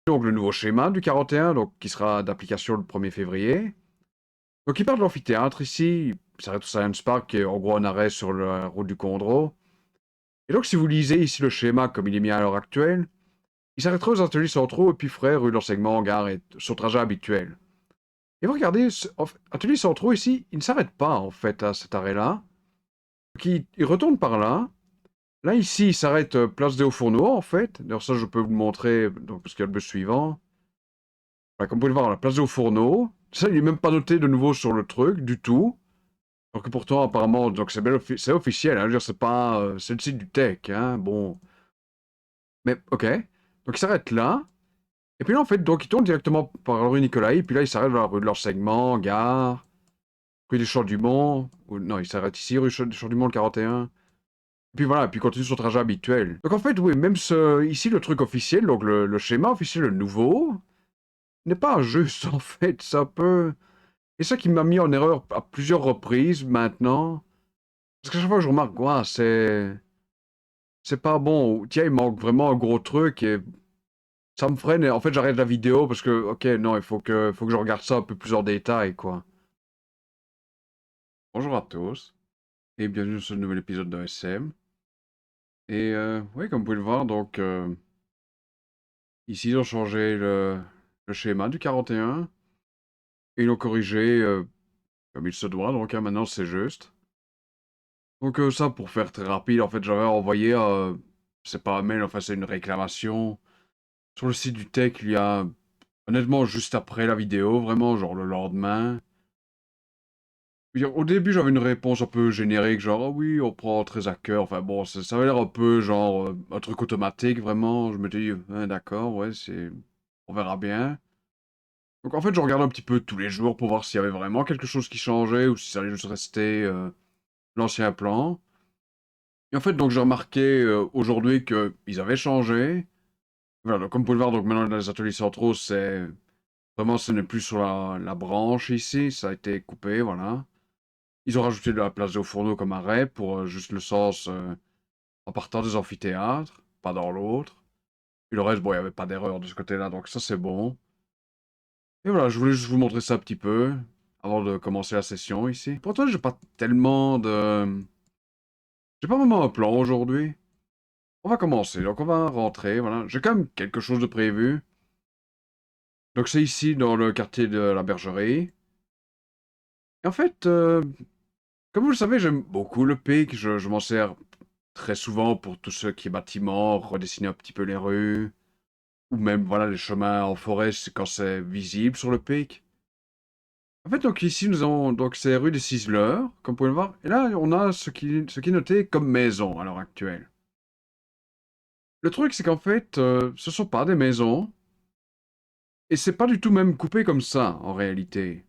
Donc le nouveau schéma du 41, donc, qui sera d'application le 1er février. Donc il part de l'amphithéâtre ici, il s'arrête au Science Park, qui est en gros un arrêt sur la route du Condro. Et donc si vous lisez ici le schéma comme il est mis à l'heure actuelle, il s'arrêterait aux ateliers centraux et puis ferait rue de l'enseignement, gare et son trajet habituel. Et vous regardez, ateliers centraux ici, il ne s'arrête pas en fait à cet arrêt-là. Donc il retourne par là. Là ici, il s'arrête place des Hauts-Fourneaux en fait. D'ailleurs ça je peux vous le montrer, donc, parce qu'il y a le bus suivant. Voilà, comme vous pouvez le voir, la place des Hauts-Fourneaux. Ça, il n'est même pas noté de nouveau sur le truc, du tout. Alors que pourtant, apparemment, donc c'est officiel, hein, je veux dire, c'est pas, c'est le site du tech, hein, bon. Mais, ok. Donc il s'arrête là. Et puis là, en fait, donc il tourne directement par la rue Nicolas, et puis là, il s'arrête dans la rue de l'Enseignement, gare, rue des Champs du Mont. Ou, non, il s'arrête ici, rue des Champs du Mont, le 41. Et puis voilà, et puis il continue son trajet habituel. Donc en fait, oui, même ici, le truc officiel, donc le schéma officiel, le nouveau, n'est pas juste, en fait, ça peut. Et ça qui m'a mis en erreur à plusieurs reprises maintenant. Parce qu'à chaque fois que je remarque, quoi, c'est pas bon. Tiens, il manque vraiment un gros truc et ça me freine. Et en fait, j'arrête la vidéo parce que, ok, non, faut que je regarde ça un peu plus en détail, quoi. Bonjour à tous et bienvenue sur ce nouvel épisode de SM. Et oui, comme vous pouvez le voir, donc ici ils ont changé le schéma du 41 et ils l'ont corrigé comme il se doit. Donc maintenant c'est juste. Donc ça, pour faire très rapide, en fait, j'avais envoyé, c'est pas un mail, enfin c'est une réclamation sur le site du tech il y a, honnêtement, juste après la vidéo, vraiment, genre le lendemain. Je veux dire, au début, j'avais une réponse un peu générique, genre, ah oui, on prend très à cœur, enfin bon, ça avait l'air un peu, genre, un truc automatique, vraiment. Je me dis, d'accord, ouais, on verra bien. Donc en fait, je regardais un petit peu tous les jours pour voir s'il y avait vraiment quelque chose qui changeait ou si ça allait juste rester l'ancien plan. Et en fait, donc j'ai remarqué aujourd'hui qu'ils avaient changé. Voilà, donc comme vous pouvez le voir, donc maintenant dans les ateliers centraux, c'est vraiment ce n'est plus sur la branche ici, ça a été coupé, voilà. Ils ont rajouté de la place des Hauts-Fourneaux comme arrêt pour juste le sens en partant des amphithéâtres, pas dans l'autre. Et le reste, bon, il n'y avait pas d'erreur de ce côté-là, donc ça c'est bon. Et voilà, je voulais juste vous montrer ça un petit peu avant de commencer la session ici. Pourtant, j'ai pas tellement de. J'ai pas vraiment un plan aujourd'hui. On va commencer, donc on va rentrer, voilà. J'ai quand même quelque chose de prévu. Donc c'est ici, dans le quartier de la Bergerie. Et en fait, comme vous le savez, j'aime beaucoup le pic. Je m'en sers très souvent pour tout ce qui est bâtiment, redessiner un petit peu les rues, ou même, voilà, les chemins en forêt, c'est quand c'est visible sur le pic. En fait, donc ici, nous avons, donc c'est rue des Ciseleurs, comme vous pouvez le voir. Et là, on a ce qui est noté comme maison à l'heure actuelle. Le truc, c'est qu'en fait, ce sont pas des maisons, et c'est pas du tout même coupé comme ça, en réalité.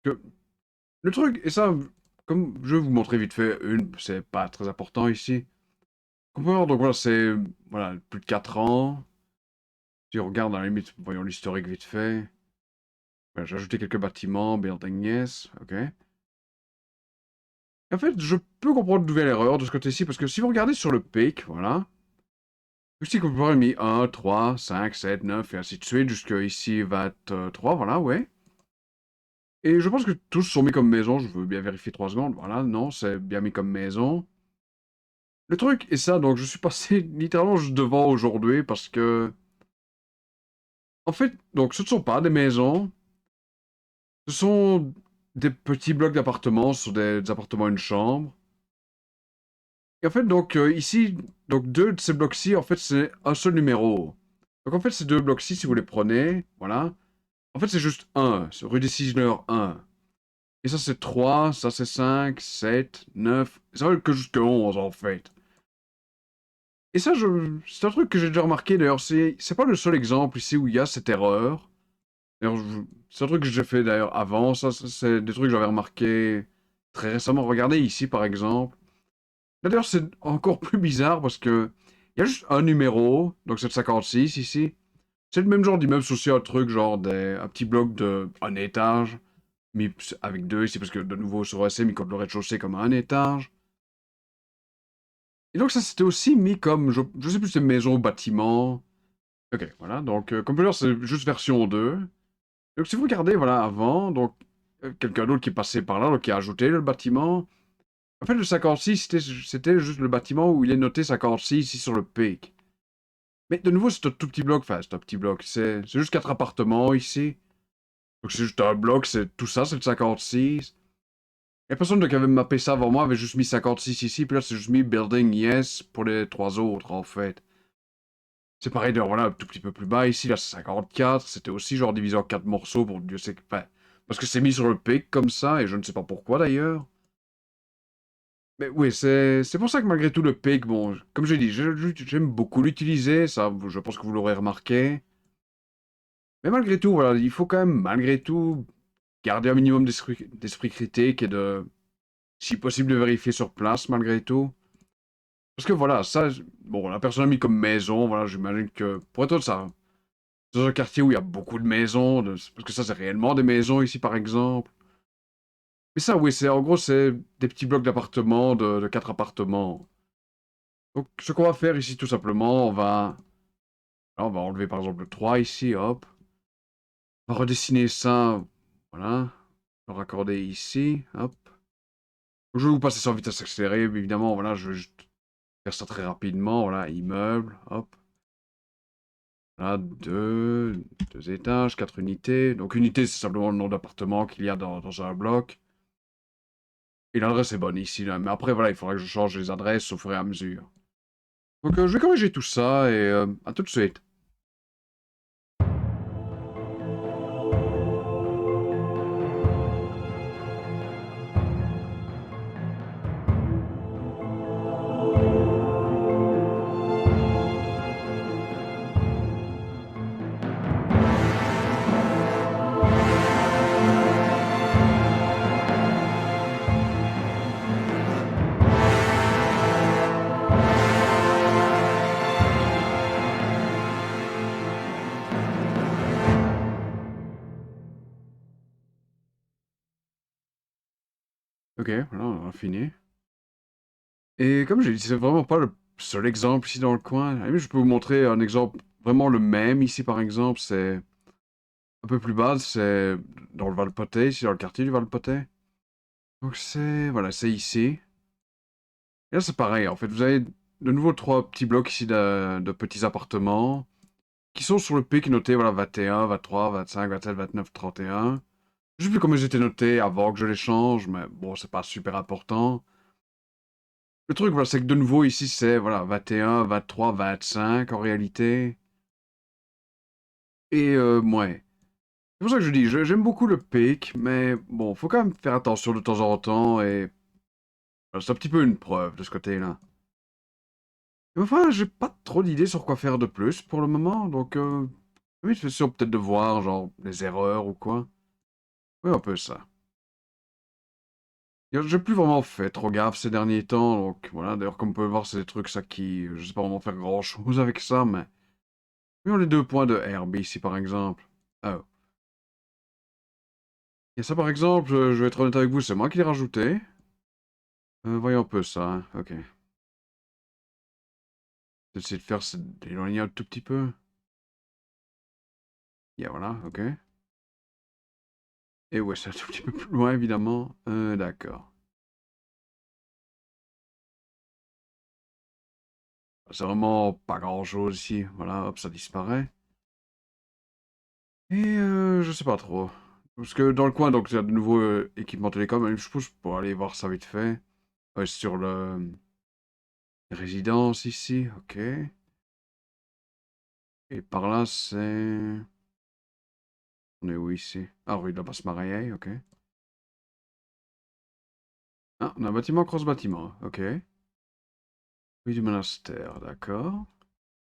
Que Le truc, et ça, comme je vais vous montrer vite fait c'est pas très important ici. Comme vous pouvez voir, donc voilà, c'est voilà, plus de 4 ans. Si on regarde, à la limite, voyons l'historique vite fait. Voilà, j'ai ajouté quelques bâtiments, building yes, ok. En fait, je peux comprendre une nouvelle erreur de ce côté-ci, parce que si vous regardez sur le pic, voilà, ici, comme vous pouvez voir, il mis 1, 3, 5, 7, 9, et ainsi de suite, jusqu'à ici 23, voilà, ouais. Et je pense que tous sont mis comme maison, je veux bien vérifier 3 secondes, voilà, non, c'est bien mis comme maison. Le truc est ça, donc je suis passé littéralement juste devant aujourd'hui, parce que, en fait, donc ce ne sont pas des maisons, ce sont des petits blocs d'appartements, ce sont des appartements à une chambre. Et en fait, donc ici, donc deux de ces blocs-ci, en fait, c'est un seul numéro. Donc en fait, ces deux blocs-ci, si vous les prenez, voilà. En fait, c'est juste un, c'est rue des Ciseleurs 1. Et ça, c'est 3, ça, c'est 5, 7, 9. Ça va que jusque 11, en fait. Et ça, c'est un truc que j'ai déjà remarqué, d'ailleurs. C'est pas le seul exemple ici où il y a cette erreur. D'ailleurs, c'est un truc que j'ai fait d'ailleurs avant. Ça, c'est des trucs que j'avais remarqué très récemment. Regardez ici, par exemple. D'ailleurs, c'est encore plus bizarre parce que il y a juste un numéro, donc c'est le 56 ici. C'est le même genre d'immeuble social, un truc genre un petit bloc de un étage, mis avec deux ici parce que de nouveau sur OSM, ils comptent le rez-de-chaussée comme un étage. Et donc ça, c'était aussi mis comme, je sais plus si c'est maison ou bâtiment. Ok, voilà. Donc, Computer, c'est juste version 2. Donc, si vous regardez, voilà, avant, donc, quelqu'un d'autre qui passait par là, donc qui a ajouté le bâtiment. En fait, le 56, c'était juste le bâtiment où il est noté 56 ici sur le pic. Mais de nouveau, c'est un tout petit bloc. Enfin, c'est un petit bloc. C'est juste 4 appartements ici. Donc, c'est juste un bloc. C'est tout ça, c'est le 56. La personne qui avait mappé ça avant moi avait juste mis 56 ici. Puis là, c'est juste mis building yes pour les 3 autres, en fait. C'est pareil, voilà, un tout petit peu plus bas ici. Là, c'est 54. C'était aussi genre divisé en 4 morceaux pour Dieu sait que. Enfin, parce que c'est mis sur le pic comme ça. Et je ne sais pas pourquoi d'ailleurs. Mais oui, c'est pour ça que malgré tout le pic, bon, comme j'ai dit, j'aime beaucoup l'utiliser, ça, je pense que vous l'aurez remarqué. Mais malgré tout, voilà, il faut quand même, malgré tout, garder un minimum d'esprit critique et de, si possible, de vérifier sur place, malgré tout. Parce que voilà, ça, bon, la personne a mis comme maison, voilà, j'imagine que, pour être honnête, ça, dans un quartier où il y a beaucoup de maisons, parce que ça, c'est réellement des maisons ici, par exemple. Mais ça, oui, en gros, c'est des petits blocs d'appartements, de 4 appartements. Donc, ce qu'on va faire ici, tout simplement, on va enlever par exemple le 3 ici, hop. On va redessiner ça, voilà. Le raccorder ici, hop. Je vais vous passer ça en vitesse accélérée, mais évidemment, voilà, je vais juste faire ça très rapidement, voilà, immeuble, hop. Voilà, deux étages, 4 unités. Donc unité, c'est simplement le nom d'appartement qu'il y a dans un bloc. Et l'adresse est bonne ici, là. Mais après, voilà, il faudra que je change les adresses au fur et à mesure. Donc je vais corriger tout ça et à tout de suite. Ok, voilà, on a fini. Et comme j'ai dit, c'est vraiment pas le seul exemple ici dans le coin. À la limite, je peux vous montrer un exemple vraiment le même ici, par exemple. C'est un peu plus bas, c'est dans le Valpotais, ici dans le quartier du Valpotais. Donc c'est, voilà, c'est ici. Et là, c'est pareil, en fait. Vous avez de nouveau 3 petits blocs ici de petits appartements qui sont sur le pic noté, voilà, 21, 23, 25, 27, 29, 31. Je sais plus comment ils étaient notés avant que je les change, mais bon, c'est pas super important. Le truc, voilà, c'est que de nouveau, ici, c'est, voilà, 21, 23, 25 en réalité. Et, ouais. C'est pour ça que je dis, j'aime beaucoup le pic, mais bon, faut quand même faire attention de temps en temps, et c'est un petit peu une preuve de ce côté-là. Et enfin, j'ai pas trop d'idées sur quoi faire de plus pour le moment, donc, oui, c'est sûr peut-être de voir, genre, les erreurs ou quoi. Oui, un peu ça. Et j'ai plus vraiment fait trop gaffe ces derniers temps, donc voilà, d'ailleurs, comme on peut le voir, c'est des trucs, ça qui, je sais pas vraiment faire grand-chose avec ça, mais... Oui, on a les 2 points de herbe ici, par exemple. Oh. Et ça, par exemple, je vais être honnête avec vous, c'est moi qui l'ai rajouté. Voyons un peu ça, hein. Ok. J'essaie de faire, c'est d'éloigner un tout petit peu. Yeah, voilà, ok. Et ouais, c'est un tout petit peu plus loin, évidemment. D'accord. C'est vraiment pas grand-chose ici. Voilà, hop, ça disparaît. Et je sais pas trop. Parce que dans le coin, donc, il y a de nouveaux équipements télécom. Je pousse pour aller voir ça vite fait. Ouais, sur le... résidence ici, ok. Et par là, c'est... On est où ici? Ah, rue de la Basse-Maraille, ok. Ah, on a un bâtiment cross-bâtiment, ok. Rue du monastère, d'accord.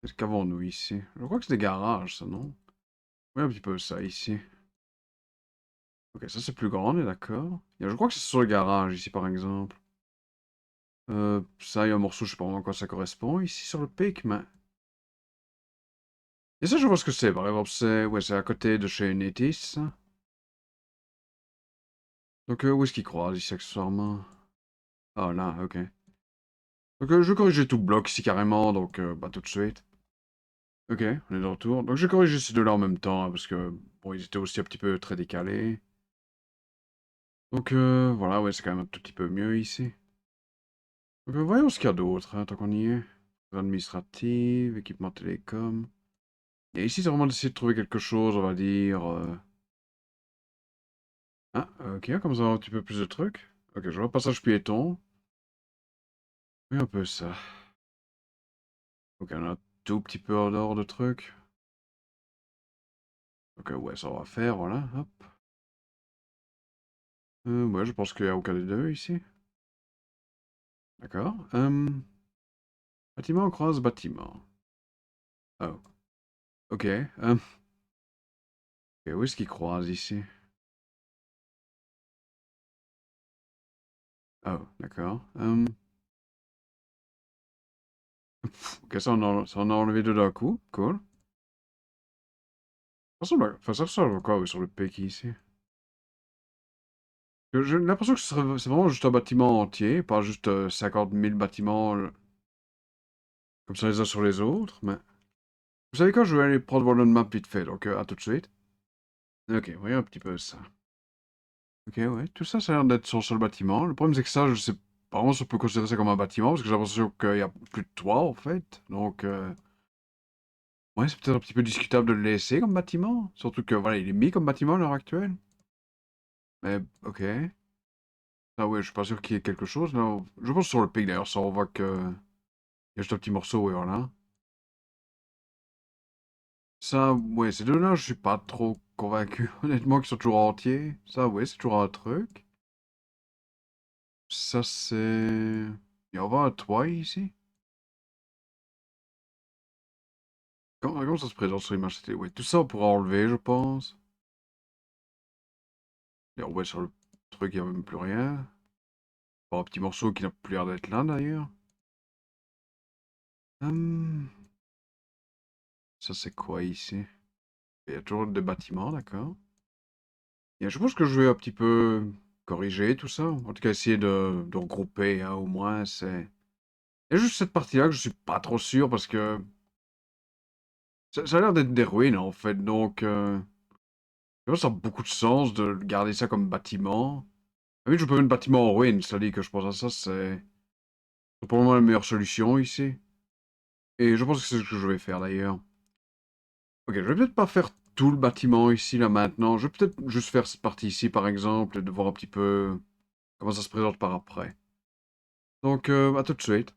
Qu'est-ce qu'avons-nous ici? Je crois que c'est des garages, ça, non? Oui, un petit peu ça, ici. Ok, ça c'est plus grand, on est d'accord. Je crois que c'est sur le garage, ici, par exemple. Ça, il y a un morceau, je sais pas vraiment à quoi ça correspond, ici, sur le pic, mais... Et ça, je vois ce que c'est, par exemple, c'est... Ouais, c'est à côté de chez Netis, ça. Donc, où est-ce qu'il croise, ici, accessoirement? Ah, là, ok. Donc, je vais corriger tout le bloc, ici, carrément, donc, bah, tout de suite. Ok, on est de retour. Donc j'ai corrigé ces deux-là en même temps, hein, parce que, bon, ils étaient aussi un petit peu très décalés. Donc voilà, ouais, c'est quand même un tout petit peu mieux ici. Donc voyons ce qu'il y a d'autre, hein, tant qu'on y est. Administrative, équipement télécom. Et ici, c'est vraiment d'essayer de trouver quelque chose, on va dire. Ah, ok, comme ça, un petit peu plus de trucs. Ok, je vois passage piéton. Oui, un peu ça. Ok, on a un tout petit peu en dehors de trucs. Ok, ouais, ça va faire, voilà, hop. Ouais, je pense qu'il n'y a aucun des deux ici. D'accord. Bâtiment croise bâtiment. Oh, ok. Ok, où est-ce qu'il croise ici? Oh, d'accord. Ok, ça en a enlevé deux d'un coup. Cool. Enfin, ça ressemble à quoi, oui, sur le PK ici? J'ai l'impression que c'est vraiment juste un bâtiment entier, pas juste 50 000 bâtiments comme ça les uns sur les autres, mais... Vous savez quoi, je vais aller prendre votre map vite fait, donc à tout de suite. Ok, voyons un petit peu ça. Ok, ouais, tout ça, ça a l'air d'être sur le seul bâtiment. Le problème, c'est que ça, je sais pas vraiment si on peut considérer ça comme un bâtiment, parce que j'ai l'impression qu'il y a plus de toit, en fait. Donc, ouais, c'est peut-être un petit peu discutable de le laisser comme bâtiment. Surtout que, voilà, il est mis comme bâtiment à l'heure actuelle. Mais, ok. Ah ouais, je suis pas sûr qu'il y ait quelque chose, là. Je pense sur le pic, d'ailleurs, ça, on voit que... Il y a juste un petit morceau, et voilà. Ça, ouais, ces deux-là, je suis pas trop convaincu, honnêtement, qu'ils sont toujours entiers. Ça, ouais, c'est toujours un truc. Ça, c'est... Il y a avoir un toit ici? Comment ça se présente sur l'image? Ouais, tout ça, on pourra enlever, je pense. Et ouais, sur le truc, il n'y a même plus rien. Bon, un petit morceau qui n'a plus l'air d'être là, d'ailleurs. Hum, Ça, c'est quoi, ici? Il y a toujours des bâtiments, d'accord. Et je pense que je vais un petit peu corriger tout ça. En tout cas, essayer de regrouper, hein, au moins, c'est... Il y a juste cette partie-là que je suis pas trop sûr, parce que... Ça a l'air d'être des ruines, en fait, donc... je pense que ça a beaucoup de sens de garder ça comme bâtiment. Ah oui, je peux mettre bâtiment en ruine, c'est-à-dire que je pense à ça, c'est pour moi la meilleure solution ici. Et je pense que c'est ce que je vais faire d'ailleurs. Ok, je vais peut-être pas faire tout le bâtiment ici, là, maintenant. Je vais peut-être juste faire cette partie ici, par exemple, et de voir un petit peu comment ça se présente par après. Donc, à tout de suite.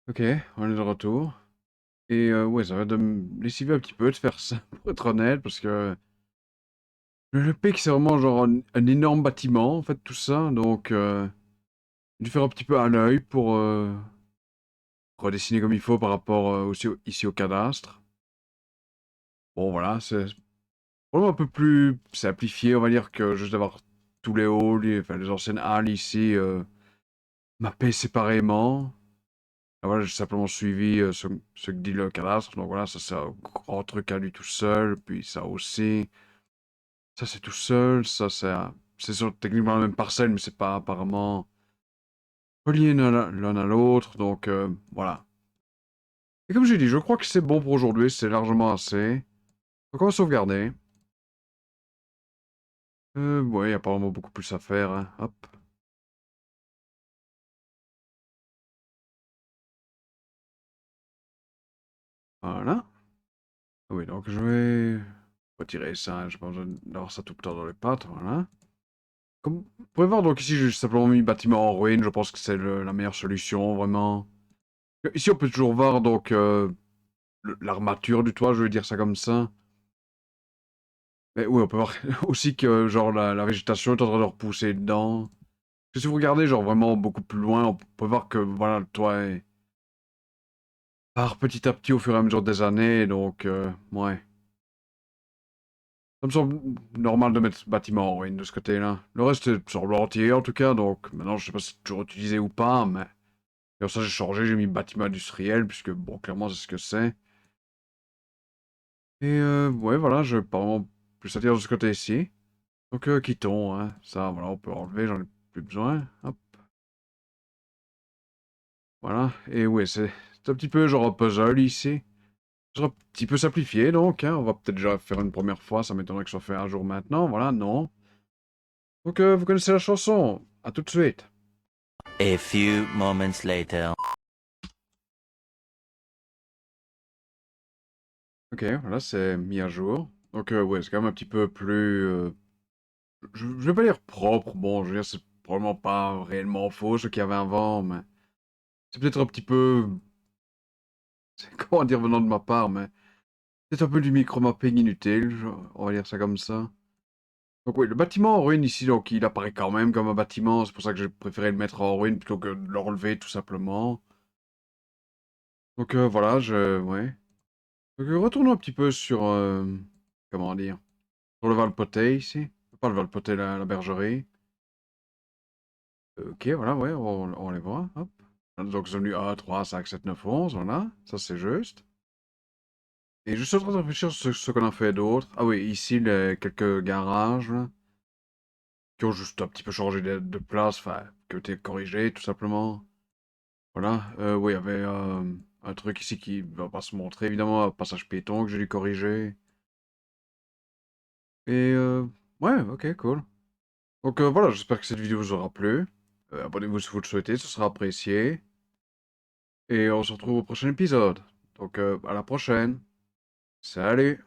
Ok, on est de retour. Et ouais, ça va de me lessiver un petit peu de faire ça, pour être honnête, parce que le pic, c'est vraiment genre un énorme bâtiment, en fait, tout ça. Donc, dû faire un petit peu à l'œil pour redessiner comme il faut par rapport aussi ici au cadastre. Bon, voilà, c'est vraiment un peu plus simplifié, on va dire, que juste d'avoir tous les halls, enfin, les anciennes halles ici, mappées séparément. Ah, voilà, j'ai simplement suivi ce que dit le cadastre. Donc voilà, ça c'est un grand truc à lui tout seul. Puis ça aussi. Ça c'est tout seul. C'est techniquement la même parcelle, mais c'est pas apparemment relié l'un à l'autre. Donc voilà. Et comme j'ai dit, je crois que c'est bon pour aujourd'hui. C'est largement assez. Donc on va sauvegarder. Ouais, il y a pas vraiment beaucoup plus à faire, hein. Hop. Voilà. Ah oui, donc je vais retirer ça, hein. J'ai pas besoin d'avoir ça tout le temps dans les pattes. Voilà. Comme vous pouvez voir, donc ici j'ai simplement mis bâtiment en ruine, je pense que c'est la meilleure solution, vraiment. Ici on peut toujours voir donc l'armature du toit, je veux dire ça comme ça. Mais oui, on peut voir aussi que genre la végétation est en train de repousser dedans. Et si vous regardez genre vraiment beaucoup plus loin, on peut voir que voilà, le toit part petit à petit au fur et à mesure des années, donc ouais. Ça me semble normal de mettre ce bâtiment en ruine de ce côté-là. Le reste semble entier en tout cas, donc maintenant je sais pas si c'est toujours utilisé ou pas, mais... Et ça, j'ai changé, j'ai mis bâtiment industriel, puisque, bon, clairement, c'est ce que c'est. Et ouais, voilà, je vais pas vraiment plus à dire de ce côté-ci. Donc, quittons, hein. Ça, voilà, on peut enlever, j'en ai plus besoin. Hop, voilà. Et ouais, c'est un petit peu genre un puzzle ici. C'est un petit peu simplifié, donc, hein. On va peut-être déjà faire une première fois, ça m'étonnerait que ce soit fait un jour maintenant. Voilà, non. Donc, vous connaissez la chanson. À tout de suite. A few moments later. Ok, voilà, c'est mis à jour. Donc, ouais, c'est quand même un petit peu plus... je vais pas dire propre, bon, je veux dire, c'est probablement pas réellement faux ce qu'il y avait avant, mais c'est peut-être un petit peu, c'est comment dire venant de ma part, mais c'est un peu du micro-mapping inutile, on va dire ça comme ça. Donc oui, le bâtiment en ruine ici, donc il apparaît quand même comme un bâtiment, c'est pour ça que j'ai préféré le mettre en ruine plutôt que de le relever tout simplement. Donc voilà, ouais. Donc retournons un petit peu sur, comment dire, sur le Valpoté ici. Pas le Valpoté, la bergerie. Ok, voilà, ouais, on les voit, hop. Donc, zone 1, 3, 5, 7, 9, 11, voilà. Ça, c'est juste. Et je suis en train de réfléchir sur ce qu'on a fait d'autre. Ah oui, ici, quelques garages, là, qui ont juste un petit peu changé de place, enfin, qui ont été corrigés, tout simplement. Voilà. Oui, il y avait un truc ici qui va pas se montrer, évidemment, un passage piéton que j'ai dû corriger. Et ouais, ok, cool. Donc voilà, j'espère que cette vidéo vous aura plu. Abonnez-vous si vous le souhaitez, ce sera apprécié. Et on se retrouve au prochain épisode. Donc à la prochaine. Salut!